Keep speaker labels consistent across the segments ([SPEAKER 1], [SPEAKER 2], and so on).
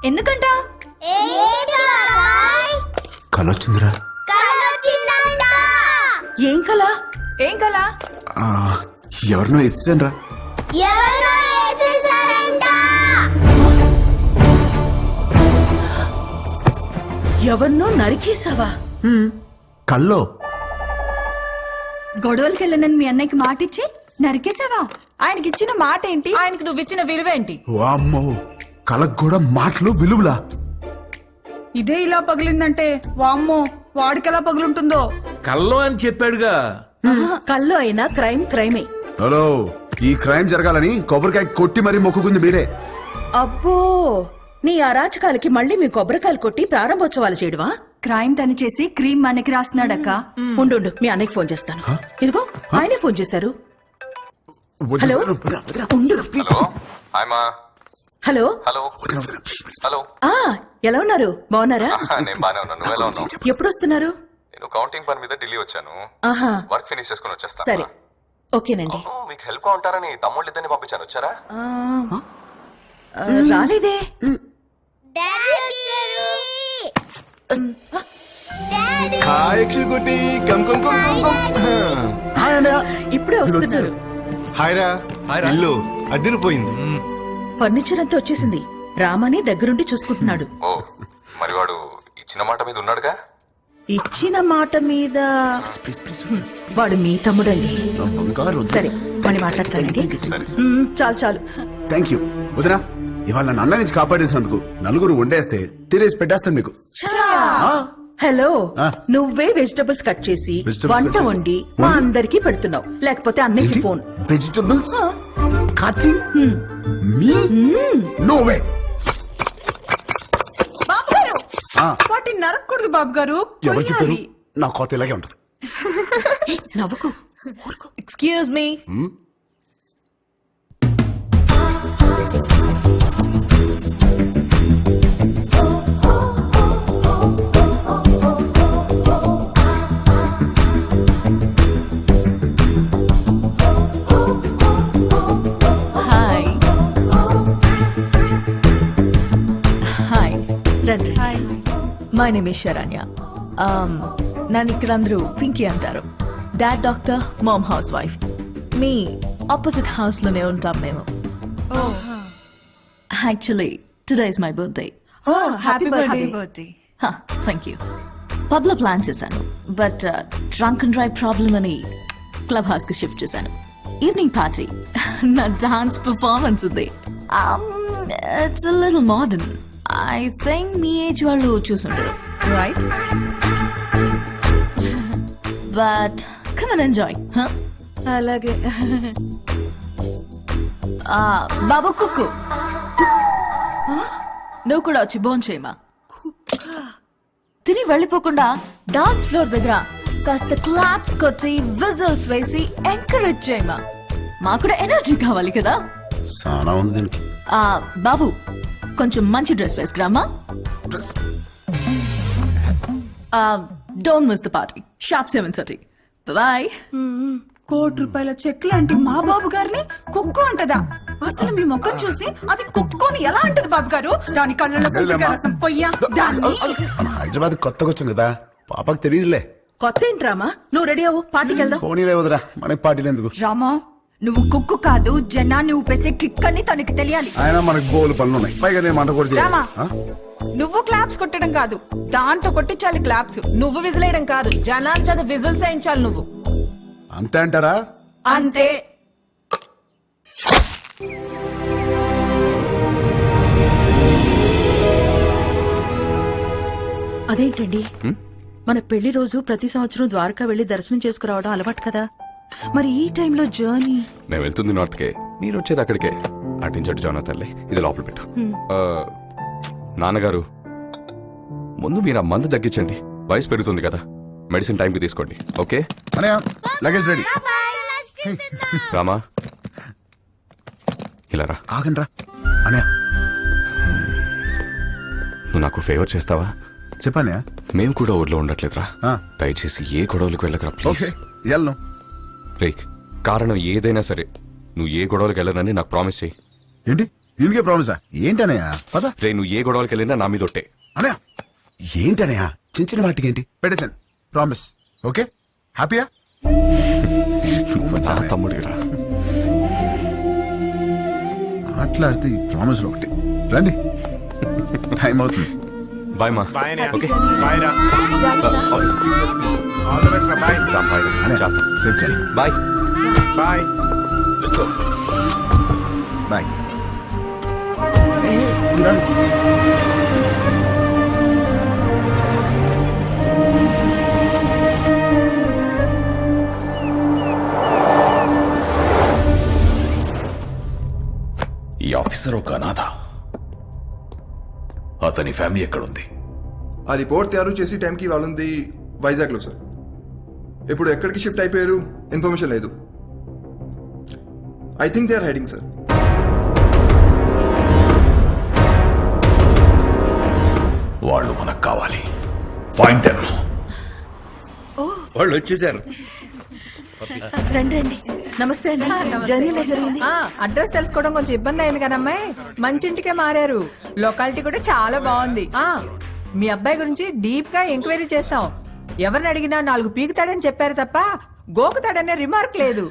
[SPEAKER 1] ఎందుకంట
[SPEAKER 2] కలొచ్చిందిరా.
[SPEAKER 3] ఏం కల?
[SPEAKER 2] ఎవరినో ఇస్తానరా.
[SPEAKER 3] ఎవరినో నరికేసావా?
[SPEAKER 2] కల్లో
[SPEAKER 1] గొడవలకి వెళ్ళనని మీ అన్నయ్యకి మాట ఇచ్చి నరికేసావా?
[SPEAKER 4] ఆయనకి ఇచ్చిన మాట ఏంటి, ఆయనకి నువ్వు ఇచ్చిన విలువేంటి?
[SPEAKER 2] వామ్మో, కలకు కూడా మాటలు విలువలా.
[SPEAKER 4] ఇదే ఇలా పగిలిందంటే వామ్మో వాడికెలా పగులుంటుందో.
[SPEAKER 5] కల్లో అని చెప్పాడుగా.
[SPEAKER 3] కల్లో అయినా క్రైమే.
[SPEAKER 2] హలో, ఈ క్రైమ్ జరగాలని కొబ్బరికాయ కొట్టి మరీ మొక్కుకుంది మీరే.
[SPEAKER 3] అబ్బో, నీ అరాచకాలకి మళ్ళీ మీ కొబ్బరికాయలు కొట్టి ప్రారంభోత్సవాలు చేయడమా?
[SPEAKER 1] క్రైమ్ తను చేసి క్రీమ్ మనకి రాస్తున్నాడక్క.
[SPEAKER 3] ఉండు, మీ అన్నయ్యకి ఫోన్ చేస్తాను. ఇదిగో ఆయనే ఫోన్ చేశారు. హలో, ఉండు. Hello
[SPEAKER 6] hello hello.
[SPEAKER 3] ఎలా ఉన్నారు? బాగున్నారా?
[SPEAKER 6] నేను బానే ఉన్నాను. నువ్వు ఎలా ఉన్నావు?
[SPEAKER 3] ఎప్పుడు వస్తున్నారు?
[SPEAKER 6] నేను కౌంటింగ్ పని మీద ఢిల్లీ వచ్చాను.
[SPEAKER 3] ఆహా,
[SPEAKER 6] వర్క్ ఫినిష్ చేసుకుని వచ్చేస్తాను.
[SPEAKER 3] సరే, ఓకేనండి.
[SPEAKER 6] మీకు హెల్ప్ గా ఉంటారని తమ్ముళ్ళు ఇద్దరిని పంపించాను. వచ్చారా?
[SPEAKER 3] రాలేదే. ఇప్పుడే వస్తున్నారు.
[SPEAKER 2] హాయ్రా. ఇల్లు అదిరిపోయింది.
[SPEAKER 3] ఫర్నిచర్ అంతా వచ్చేసింది. రామని దగ్గరుండి చూసుకుంటున్నాడు.
[SPEAKER 6] ఓ, మరి వాడు ఇచ్చిన మాట మీద ఉన్నాడుగా?
[SPEAKER 3] ఇచ్చిన మాట మీద వాడు మీ తమ్ముడండి. సరే, మళ్ళీ మాట్లాడతానండి. చాలు.
[SPEAKER 2] థ్యాంక్ యూ వదినా. ఇవాళ నన్ను అన్న నుంచి కాపాడేసినందుకు నలుగురు వండేస్తే తినేసి పెట్టేస్తాను మీకు.
[SPEAKER 3] హలో, నువ్వే వెజిటబుల్స్ కట్ చేసి వంట వండి మా అందరికి పెడుతున్నావు. లేకపోతే అన్నకి ఫోన్.
[SPEAKER 2] వెజిటబుల్స్ కటింగ్ మీ? No way.
[SPEAKER 4] బాబు గారు, వాటిని నరకూడదు బాబు గారు.
[SPEAKER 2] ఎవరు చెప్పారు? నా కోత ఇలాగే ఉంటుంది.
[SPEAKER 3] నవ్వుకో.
[SPEAKER 4] Excuse me.
[SPEAKER 7] My name is Saranya. నన్ను ఇక్కడ అందరూ పింకీ అంటారు. Dad doctor, mom housewife. మీ ఆపోజిట్ హౌస్ లోనే ఉంటాం మేము. Actually today is my birthday.
[SPEAKER 3] Happy
[SPEAKER 1] happy
[SPEAKER 3] birthday.
[SPEAKER 1] Birthday.
[SPEAKER 7] Thank you. Pub లో ప్లాన్ చేశాను, but drunk and drive problem అని క్లబ్ హౌస్ కి షిఫ్ట్ చేశాను. ఈవినింగ్ పార్టీ, నా డాన్స్ పర్ఫార్మెన్స్ ఉంది. It's a little modern. I think మీ age వాళ్ళు చూసుంటారు, right? But come and enjoy.
[SPEAKER 3] అలాగే.
[SPEAKER 7] బాబు కుక్కు, నువ్వు కూడా వచ్చి బోన్ చేయమా. తిని వెళ్ళిపోకుండా డాన్స్ ఫ్లోర్ దగ్గర కాస్త క్లాప్స్ కొట్టి విజిల్స్ వేసి ఎంకరేజ్ చేయమా. మాకు కూడా ఎనర్జీ కావాలి కదా.
[SPEAKER 2] సానా ఉంది దీనికి.
[SPEAKER 7] బాబు, కొంచెం మంచి డ్రెస్ వేసుకురామా. Don't miss the party. Sharp 7:30. Bye.
[SPEAKER 4] ₹1,00,00,000 cheque లాంటి మా బాబు గారిని కుక్కు అంటదా? అసలు మీ ముఖం చూసి అది కుక్కుని ఎలా అంటది బాబు గారు? దాని కళ్ళలో కుక్కగా రసం పొయ్యా.
[SPEAKER 2] హైదరాబాద్ కొత్తగా వచ్చాం కదా, పాపకు తెలియదులే.
[SPEAKER 3] కొత్త ఏంట్రామా? నువ్వు రెడీ అవ్వు, పార్టీకి వెళ్దాం.
[SPEAKER 2] పోనీలే వదరా, మనకి పార్టీలు ఎందుకు?
[SPEAKER 1] రామా, నువ్వు కుక్కు కాదు, జనాన్ని ఊపేసే కిక్ అని తనకి తెలియాలి.
[SPEAKER 2] ఆయన మనకు బోలు పనులు ఉన్నాయి, పైగా నేను మంట కూడా
[SPEAKER 4] రామా, నువ్వు క్లాప్స్ కొట్టడం కాదు, దాంతో కొట్టించాలి క్లాప్స్. నువ్వు విజిలేయడం కాదు, జనాలు చదువు విజిల్స్ వేయించాలి నువ్వు.
[SPEAKER 2] అంతే అంటారా?
[SPEAKER 4] అంతే.
[SPEAKER 3] అదేంటండి, మన పెళ్లి రోజు ప్రతి సంవత్సరం ద్వారకా వెళ్లి దర్శనం చేసుకురావడం అలవాటు కదా. మరి ఈ టైంలో జర్నీ?
[SPEAKER 6] మేము వెళ్తుంది నార్త్ కే, మీరు వచ్చేది అక్కడికే. అటించట్టు జానా తల్లి, ఇది లోపల పెట్టు. నాన్నగారు, ముందు మీరు ఆ మందు తగ్గించండి, వయసు పెరుగుతుంది కదా. మెడిసిన్ టైంకి తీసుకోండి, ఓకే?
[SPEAKER 2] Luggage ready.
[SPEAKER 6] రామా, ఇలా రా.
[SPEAKER 2] ఆగండి రా. అనయా,
[SPEAKER 6] నువ్వు నాకు ఫేవర్ చేస్తావా?
[SPEAKER 2] చెప్పానయా.
[SPEAKER 6] మేము కూడా ఊర్లో ఉండట్లేదురా, దయచేసి ఏ గొడవలకు వెళ్ళకరా ప్లీజ్.
[SPEAKER 2] వెళ్ళను
[SPEAKER 6] రే, కారణం ఏదైనా సరే నువ్వు ఏ గొడవలకు వెళ్ళనని నాకు ప్రామిస్ చేయి.
[SPEAKER 2] ఏంటి దీనికే ప్రామిసా ఏంటనయ్యా పద
[SPEAKER 6] రే నువ్వు ఏ గొడవలకి వెళ్ళినా నా మీద ఒట్టే.
[SPEAKER 2] అనయ్య ఏంటనయ్యా చిన్న చిన్న వాటికి ఏంటి పెట్టేశాను ప్రామిస్ ఓకే హ్యాపీయా
[SPEAKER 6] నువ్వు నా తమ్ముడిరా.
[SPEAKER 2] మాట్లాడితే ఈ ప్రామిస్లు ఒకటి రండి టైం అవుతుంది
[SPEAKER 6] బాయ్ మా. ఓకే
[SPEAKER 8] బాయ్ రా
[SPEAKER 6] ఆఫీస్.
[SPEAKER 8] ఆల్ ది బెస్ట్ రా బాయ్
[SPEAKER 6] రామ్ బాయ్.
[SPEAKER 2] అనయ్య
[SPEAKER 6] చాలు.
[SPEAKER 2] సేఫ్ చేయండి
[SPEAKER 6] బాయ్.
[SPEAKER 8] బాయ్
[SPEAKER 2] బాయ్
[SPEAKER 5] ఈ ఆఫీసర్ ఒక అనాథ. అతని ఫ్యామిలీ ఎక్కడుంది?
[SPEAKER 9] ఆ రిపోర్ట్ తయారు చేసి టైంకి వాళ్ళుంది వైజాగ్లో సార్. ఇప్పుడు ఎక్కడికి షిఫ్ట్ అయిపోయారు ఇన్ఫర్మేషన్ లేదు. I think they are hiding sir.
[SPEAKER 5] వాళ్ళు మనకు కావాలి. Find them. వాళ్ళు వచ్చేసారు.
[SPEAKER 3] రండి రండి. నమస్తే అండి. జర్నీ ఎలా జరిగింది?
[SPEAKER 10] అడ్రస్ తెలుసుకోవడం కొంచెం ఇబ్బంది అయింది కదమ్మాయి. మంచి ఇంటికే మారారు. లొకాలిటీ కూడా చాలా బాగుంది. మీ అబ్బాయి గురించి డీప్ గా ఎంక్వైరీ చేస్తాం. ఎవరిని అడిగినా 4 పీకుతాడని చెప్పారు తప్ప గోకుతాడనే రిమార్క్ లేదు.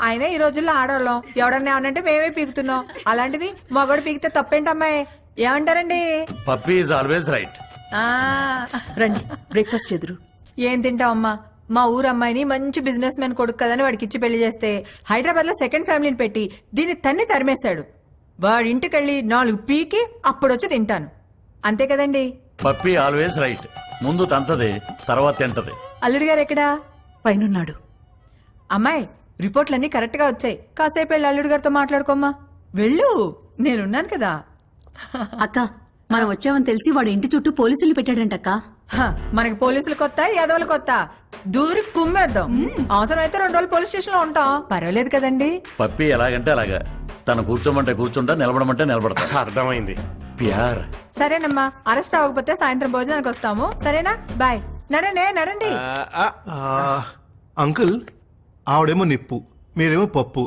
[SPEAKER 10] ఆయన ఈ రోజుల్లో ఆడవాళ్ళం. ఎవడన్నా ఏమనంటే మేమే పీకుతున్నాం. అలాంటిది మగోడు పీకితే తప్పేంటమ్మాయి? ఏమంటారండి?
[SPEAKER 5] Puppy is always right.
[SPEAKER 3] రండి బ్రేక్ఫాస్ట్ చెదురు.
[SPEAKER 10] ఏం తింటావమ్మా? మా ఊరు అమ్మాయిని మంచి బిజినెస్ మ్యాన్ కొడుకు కదని వాడికి ఇచ్చి పెళ్లి చేస్తే హైదరాబాద్ లో సెకండ్ ఫ్యామిలీని పెట్టి దీన్ని తన్ని తరిమేశాడు. వాడి ఇంటికెళ్ళి 4 పీకి అప్పుడొచ్చి తింటాను. అంతే కదండి?
[SPEAKER 5] Puppy always right. ముందు తంతది, తర్వాత తింటది.
[SPEAKER 10] అల్లుడి గారు ఎక్కడా?
[SPEAKER 3] పైనున్నాడు.
[SPEAKER 10] అమ్మాయి రిపోర్ట్లన్నీ కరెక్ట్ గా వచ్చాయి. కాసేపు వెళ్ళి అల్లుడి గారితో మాట్లాడుకోమ్మా. వెళ్ళు, నేనున్నాను కదా.
[SPEAKER 7] అక్క మనం వచ్చామని తెలిసి వాడు ఇంటి చుట్టూ పోలీసులు పెట్టాడంటక్క.
[SPEAKER 10] మనకి పోలీసులు కొత్త, యాదవులు కొత్త. దూరి కుమ్మేద్దాం. అవసరమైతే 2 రోజులు పోలీస్ స్టేషన్ లో ఉంటాం. పర్వాలేదు కదండి?
[SPEAKER 5] పప్పీ ఎలాగంటే అలాగా. తను కూర్చోమంటే కూర్చుంటా, నిలబడమంటే నిలబడతా.
[SPEAKER 8] అర్థమైంది.
[SPEAKER 5] ప్యార్.
[SPEAKER 10] సరేనమ్మా, అరెస్ట్ అవ్వకపోతే సాయంత్రం భోజనానికి వస్తాము. సరేనా? బాయ్. నడండి.
[SPEAKER 11] అంకుల్ ఆవిడేమో నిప్పు, మీరేమో పప్పు.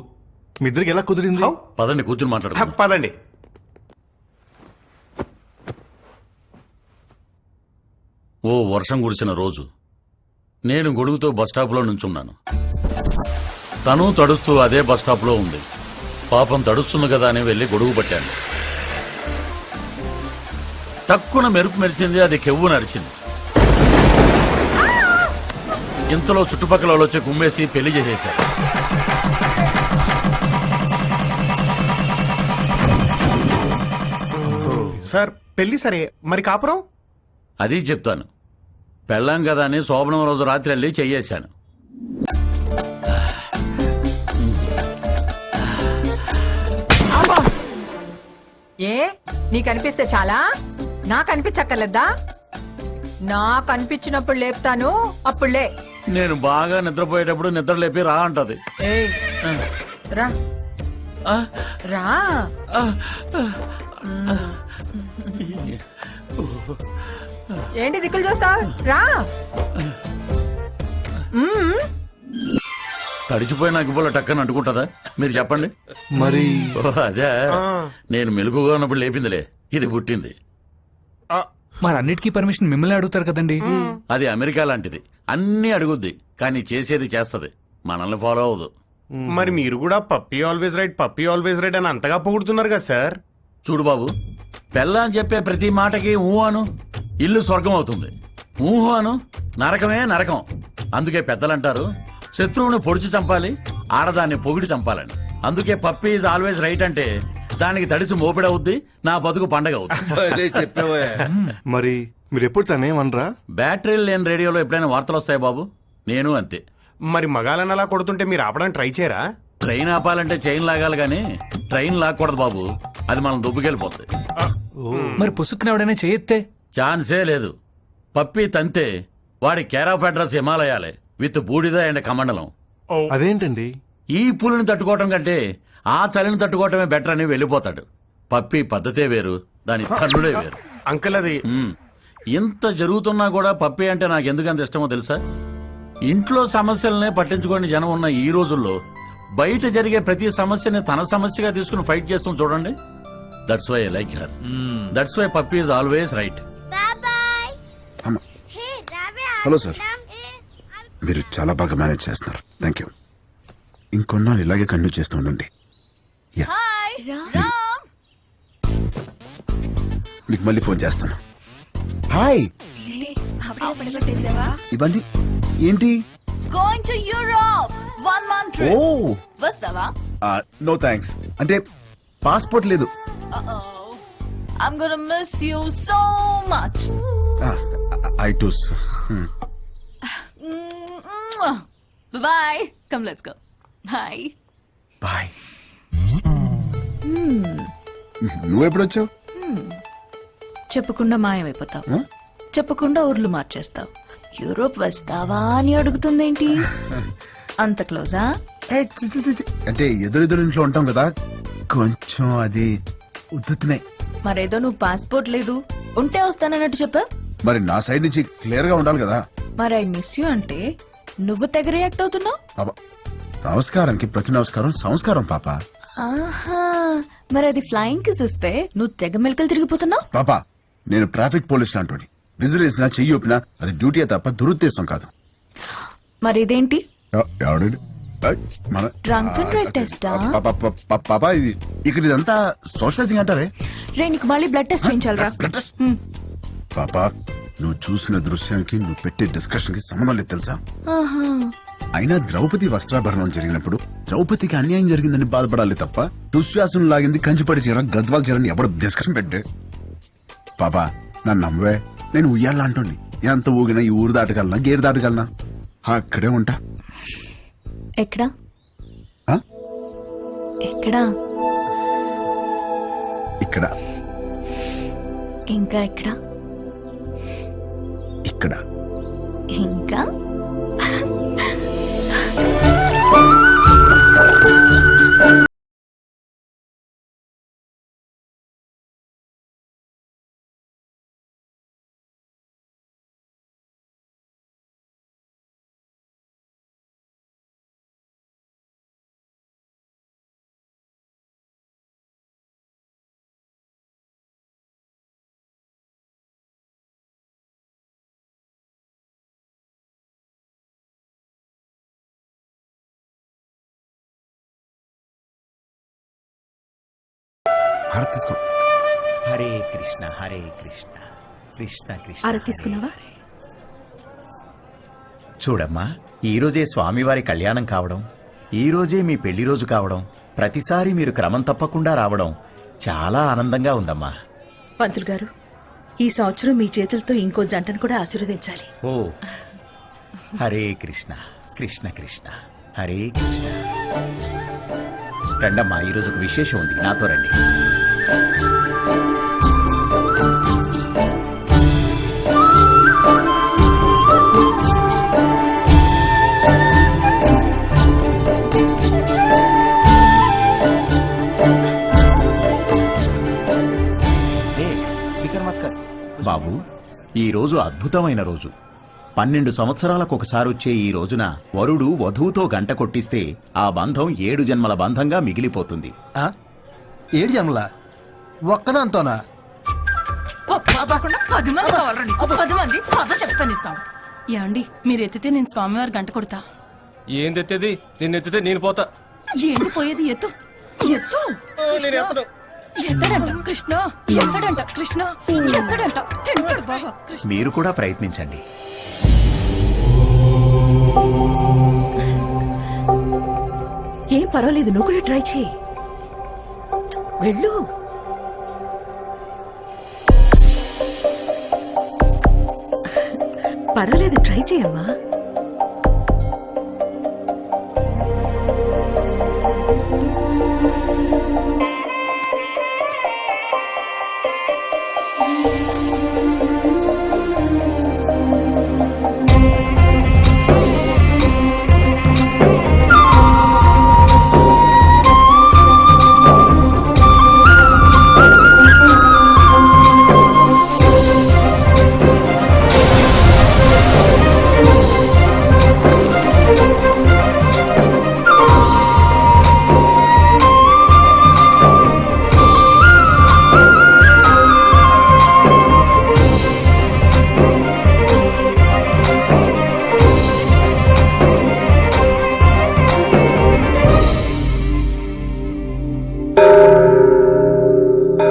[SPEAKER 11] మీ ఇద్దరికి ఎలా కుదిరింది?
[SPEAKER 5] పదండి కూర్చుని మాట్లాడు.
[SPEAKER 8] పదండి.
[SPEAKER 5] ఓ వర్షం కురిసిన రోజు నేను గొడుగుతో బస్టాప్లో నుంచున్నాను. తను తడుస్తూ అదే బస్టాప్లో ఉంది. పాపం తడుస్తుంది కదా అని వెళ్లి గొడుగు పట్టాను. తక్కువ మెరుపు మెరిసింది. అది కెవ్వు నడిచింది. ఇంతలో చుట్టుపక్కల వాళ్ళు వచ్చి కుమ్మేసి పెళ్లి చేసేశారు.
[SPEAKER 8] సార్ పెళ్లి సరే, మరి కాపురం?
[SPEAKER 5] అది చెప్తాను. పెళ్ళాం కదా అని శోభనం రోజు రాత్రి వెళ్ళి చెయ్యేశాను.
[SPEAKER 10] ఏ నీకు అనిపిస్తే చాలా? నాకు అనిపించక్కర్లేదా? నాకు అనిపించినప్పుడు లేపుతాను, అప్పుడులే.
[SPEAKER 5] నేను బాగా నిద్రపోయేటప్పుడు నిద్ర లేపి రా అంటది.
[SPEAKER 10] ఏయ్, రా రా. ఏంటి దిక్కులు చూస్తా? రా.
[SPEAKER 5] తడిచిపోయిన అగ్గిపుల్ల టక్కని అంటుకుంటుందా? మీరు చెప్పండి.
[SPEAKER 11] మరి
[SPEAKER 5] అదే నేను మెలుగుగా ఉన్నప్పుడు లేపిందిలే. ఇది పుట్టింది.
[SPEAKER 12] మరి అన్నిటికీ పర్మిషన్ మిమ్మల్ని అడుగుతారు కదండి.
[SPEAKER 5] అది అమెరికా లాంటిది. అన్ని అడుగుద్ది, కానీ చేసేది చేస్తది. మనల్ని ఫాలో అవ్వదు.
[SPEAKER 8] మరి మీరు కూడా పప్పీ ఆల్వేస్ రైట్ అని అంతగా పొగుడుతున్నారు కదా సార్.
[SPEAKER 5] చూడు బాబు, పెళ్ళ అని చెప్పే ప్రతి మాటకి ఊ అను, ఇల్లు స్వర్గం అవుతుంది. ఊహు అను, నరకమే నరకం. అందుకే పెద్దలంటారు, శత్రువుని పొడిచి చంపాలి, ఆడదాన్ని పొగిడి చంపాలని. అందుకే పప్పీ ఈజ్ ఆల్వేస్ రైట్ అంటే దానికి తడిసి మోపిడవుద్ది, నా బతుకు పండగ అవుద్ది.
[SPEAKER 11] మరి మీరు ఎప్పుడు తనేమనరా?
[SPEAKER 5] బ్యాటరీలు లేని రేడియోలో ఎప్పుడైనా వార్తలు వస్తాయి బాబు. నేను అంతే.
[SPEAKER 8] మరి మగాలని అలా కొడుతుంటే మీరు ఆపడానికి ట్రై చేయరా?
[SPEAKER 5] ట్రైన్ ఆపాలంటే చైన్ లాగాలి గాని ట్రైన్ లాక్కూడదు బాబు. అది మనం దుబ్బుకెళ్ళిపోతుంది.
[SPEAKER 12] మరి పుసుక్కుని ఎవడైనా చేయెత్తే?
[SPEAKER 5] ఛాన్సే లేదు. పప్పి తంతే వాడి కేర్ ఆఫ్ అడ్రస్ హిమాలయాలే విత్ బూడిద అండ్ కమండలం.
[SPEAKER 11] అదేంటండి?
[SPEAKER 5] ఈ పులిని తట్టుకోవటం కంటే ఆ చలిని తట్టుకోవటమే బెటర్ అని వెళ్ళిపోతాడు. పప్పి పద్ధతే వేరు, దాని తన్నుడే వేరు.
[SPEAKER 8] అంకుల్ అది
[SPEAKER 5] ఇంత జరుగుతున్నా కూడా పప్పి అంటే నాకు ఎందుకంత ఇష్టమో తెలుసా? ఇంట్లో సమస్యలనే పట్టించుకోని జనం ఉన్న ఈ రోజుల్లో బయట జరిగే ప్రతి సమస్యని తన సమస్యగా తీసుకుని ఫైట్ చేస్తాం చూడండి. That's why I like her. That's why puppy is always right.
[SPEAKER 2] అమ్మ. హలో సార్, మీరు చాలా బాగా మేనేజ్ చేస్తున్నారు. Thank you. ఇంకొన్నాళ్ళు ఇలాగే కంటిన్యూ చేస్తూ ఉండండి. యా, మీకు మళ్ళీ ఫోన్ చేస్తాను. హాయ్, ఇవన్నీ ఏంటి?
[SPEAKER 7] గోయింగ్ టు యూరోప్ 1 month
[SPEAKER 2] ఓ
[SPEAKER 7] trip. వస్తావా?
[SPEAKER 2] No thanks. అంటే పాస్పోర్ట్ లేదు.
[SPEAKER 7] I'm gonna miss you so much.
[SPEAKER 2] I too.
[SPEAKER 7] Bye. Come, let's go. Bye.
[SPEAKER 2] Bye. నువ్వెప్పుడు వచ్చావు?
[SPEAKER 7] చెప్పకుండా మాయమైపోతావు, చెప్పకుండా ఊర్లు మార్చేస్తావు. యూరోప్ వస్తావా అని అడుగుతుందేంటి? అంత క్లోజా?
[SPEAKER 2] అంటే ఎదురెదురు ఇంట్లో ఉంటాం కదా, కొంచెం అది ఉద్దుతున్నాయి.
[SPEAKER 7] మరేదో నువ్వు పాస్పోర్ట్ లేదు, ఉంటే వస్తానన్నట్టు చెప్పా.
[SPEAKER 2] మరి నా సైడ్ నుంచి క్లియర్ గా ఉండాలి కదా.
[SPEAKER 7] మరి ఐ మిస్ యూ అంటే నువ్వు తెగ రియాక్ట్ అవుతున్నావు.
[SPEAKER 2] పాప, నమస్కారానికి ప్రతి నమస్కారం సంస్కారం పాప.
[SPEAKER 7] ఆహా, మరి అది ఫ్లయింగ్ కిస్ ఇస్తే నువ్వు తెగ మెలకలు తిరిగిపోతున్నావు.
[SPEAKER 2] పాప, నేను ట్రాఫిక్ పోలీస్ లాంటి విజిల్ వేసినా చెయ్యి ఊపినా అది డ్యూటీ తప్ప దురుద్దేశం కాదు.
[SPEAKER 7] మరి ఇదేంటి?
[SPEAKER 2] ఎవడండి? మన
[SPEAKER 7] డ్రంక్ అండ్ డ్రైవ్ టెస్టా?
[SPEAKER 2] పాప, ఇది ఇక్కడ ఇదంతా సోషలైజింగ్ అంటారే.
[SPEAKER 7] రే, నీకు మళ్ళీ బ్లడ్ టెస్ట్ చేయించాలరా?
[SPEAKER 2] పాప, నువ్వు చూసిన దృశ్యానికి నువ్వు పెట్టే డిస్కషన్ కి సంబంధం లేదు తెలుసా? అయినా ద్రౌపది వస్త్రాభరణం జరిగినప్పుడు ద్రౌపదికి అన్యాయం జరిగిందని బాధపడాలి తప్ప దుశ్శాసనం లాగింది కంచిపడి చీర గద్వాల్ చీరని ఎవడు డిస్కషన్ పెట్టే. పాపా, నన్ను నమ్మవే, నేను ఉయ్యాలా అంటుంది. ఎంత ఊగినా ఈ ఊరు దాటగలనా, గేరు దాటగలనా? అక్కడే ఉంటా.
[SPEAKER 7] ఎక్కడా?
[SPEAKER 2] ఆ?
[SPEAKER 7] ఎక్కడా?
[SPEAKER 2] ఇక్కడ.
[SPEAKER 7] ఇంకా ఎక్కడా?
[SPEAKER 2] ఇక్కడ.
[SPEAKER 7] ఇంకా?
[SPEAKER 13] హరే కృష్ణ హరే కృష్ణ కృష్ణ కృష్ణ.
[SPEAKER 3] ఆరతి తీసుకున్నావా?
[SPEAKER 13] చూడమ్మా, ఈ రోజే స్వామివారి కళ్యాణం కావడం, ఈ రోజే మీ పెళ్లి రోజు కావడం, ప్రతిసారి మీరు క్రమం తప్పకుండా రావడం చాలా ఆనందంగా ఉందమ్మా.
[SPEAKER 3] పంతులు గారు, ఈ సంవత్సరం మీ చేతులతో ఇంకో జంటను కూడా ఆశీర్వదించాలి.
[SPEAKER 13] ఓ హరే కృష్ణ కృష్ణ కృష్ణ హరే కృష్ణ. రండమ్మా, ఈరోజు ఒక విశేషం ఉంది, నాతో రండి. బాబు, ఈ రోజు అద్భుతమైన రోజు. 12 సంవత్సరాలకు ఒకసారి వచ్చే ఈ రోజున వరుడు వధువుతో గంట కొట్టిస్తే ఆ బంధం 7 జన్మల బంధంగా మిగిలిపోతుంది.
[SPEAKER 11] 7 జన్మల ఒక్కదాంతోనా?
[SPEAKER 4] 10 మంది కావాలరా నీకు? 10 మంది పద చెప్తానిస్తాం. ఏమండి, మీరు ఎత్తితే నేను స్వామివారి గంట కొడతా.
[SPEAKER 8] ఏంది ఎత్తేది? నిన్ను ఎత్తితే నేను పోతా.
[SPEAKER 4] ఏంటి పోయేది? ఎత్తు ఎత్తు.
[SPEAKER 8] నేను ఎత్తను.
[SPEAKER 4] ఎత్తడంట కృష్ణ, ఎత్తడంట కృష్ణ, ఎత్తడంట. తింటాడు బాగా.
[SPEAKER 13] మీరు కూడా ప్రయత్నించండి.
[SPEAKER 3] ఏం పర్వాలేదు, నువ్వు కూడా ట్రై చేయి. వెళ్ళు. పర్వాలేదు, ట్రై చేయమ్మా.